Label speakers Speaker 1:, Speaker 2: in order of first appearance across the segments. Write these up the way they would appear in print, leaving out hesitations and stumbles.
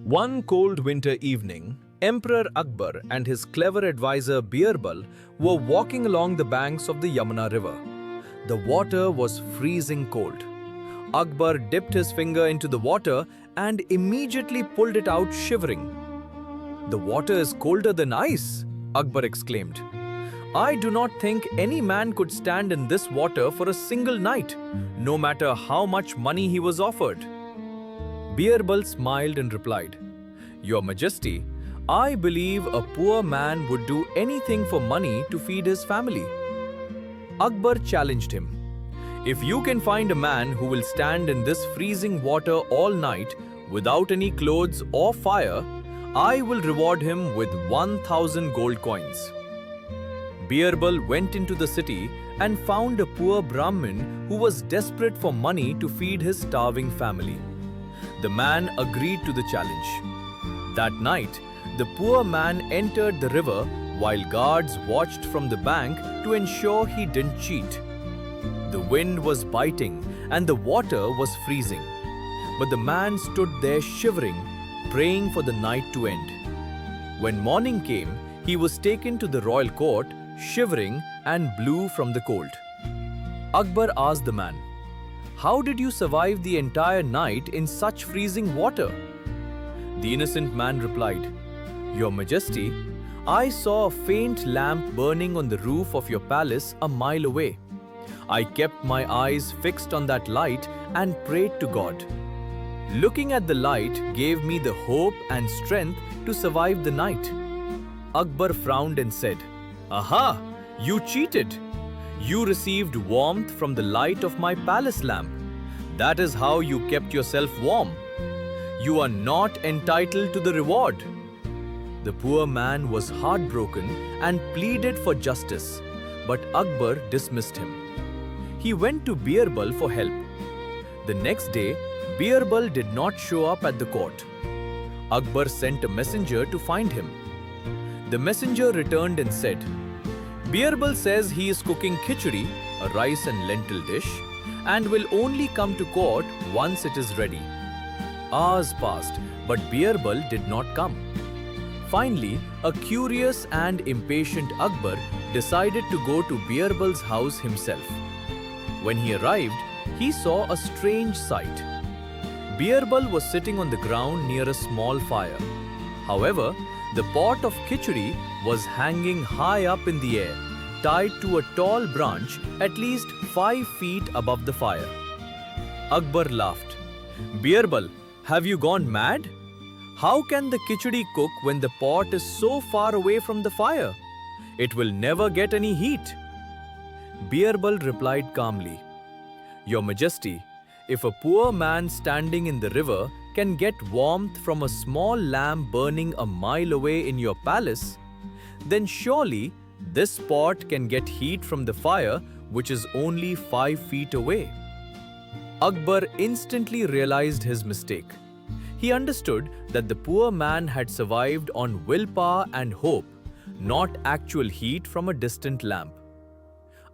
Speaker 1: One cold winter evening, Emperor Akbar and his clever advisor Birbal were walking along the banks of the Yamuna river. The water was freezing cold. Akbar dipped his finger into the water and immediately pulled it out shivering. "The water is colder than ice," Akbar exclaimed. "I do not think any man could stand in this water for a single night, no matter how much money he was offered." Birbal smiled and replied, "Your Majesty, I believe a poor man would do anything for money to feed his family." Akbar challenged him, "If you can find a man who will stand in this freezing water all night without any clothes or fire, I will reward him with 1,000 gold coins." Birbal went into the city and found a poor Brahmin who was desperate for money to feed his starving family. The man agreed to the challenge. That night, the poor man entered the river while guards watched from the bank to ensure he didn't cheat. The wind was biting and the water was freezing, but the man stood there shivering, praying for the night to end. When morning came, he was taken to the royal court, shivering and blue from the cold. Akbar asked the man, "How did you survive the entire night in such freezing water?" The innocent man replied, "Your Majesty, I saw a faint lamp burning on the roof of your palace a mile away. I kept my eyes fixed on that light and prayed to God. Looking at the light gave me the hope and strength to survive the night." Akbar frowned and said, "Aha! You cheated! You received warmth from the light of my palace lamp. That is how you kept yourself warm. You are not entitled to the reward." The poor man was heartbroken and pleaded for justice, but Akbar dismissed him. He went to Birbal for help. The next day, Birbal did not show up at the court. Akbar sent a messenger to find him. The messenger returned and said, "Birbal says he is cooking khichdi, a rice and lentil dish, and will only come to court once it is ready." Hours passed, but Birbal did not come. Finally, a curious and impatient Akbar decided to go to Birbal's house himself. When he arrived, he saw a strange sight. Birbal was sitting on the ground near a small fire. However, the pot of khichdi was hanging high up in the air, tied to a tall branch at least 5 feet above the fire. Akbar laughed. "Birbal, have you gone mad? How can the khichdi cook when the pot is so far away from the fire? It will never get any heat." Birbal replied calmly, "Your Majesty, if a poor man standing in the river can get warmth from a small lamp burning a mile away in your palace, then surely this pot can get heat from the fire which is only 5 feet away." Akbar instantly realized his mistake. He understood that the poor man had survived on willpower and hope, not actual heat from a distant lamp.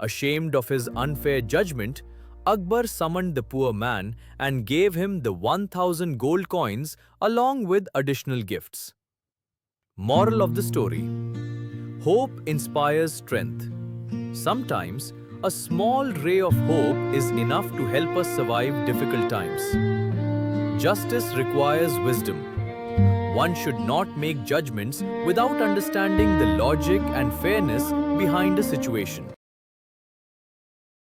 Speaker 1: Ashamed of his unfair judgment, Akbar summoned the poor man and gave him the 1,000 gold coins along with additional gifts. Moral of the story: hope inspires strength. Sometimes, a small ray of hope is enough to help us survive difficult times. Justice requires wisdom. One should not make judgments without understanding the logic and fairness behind a situation.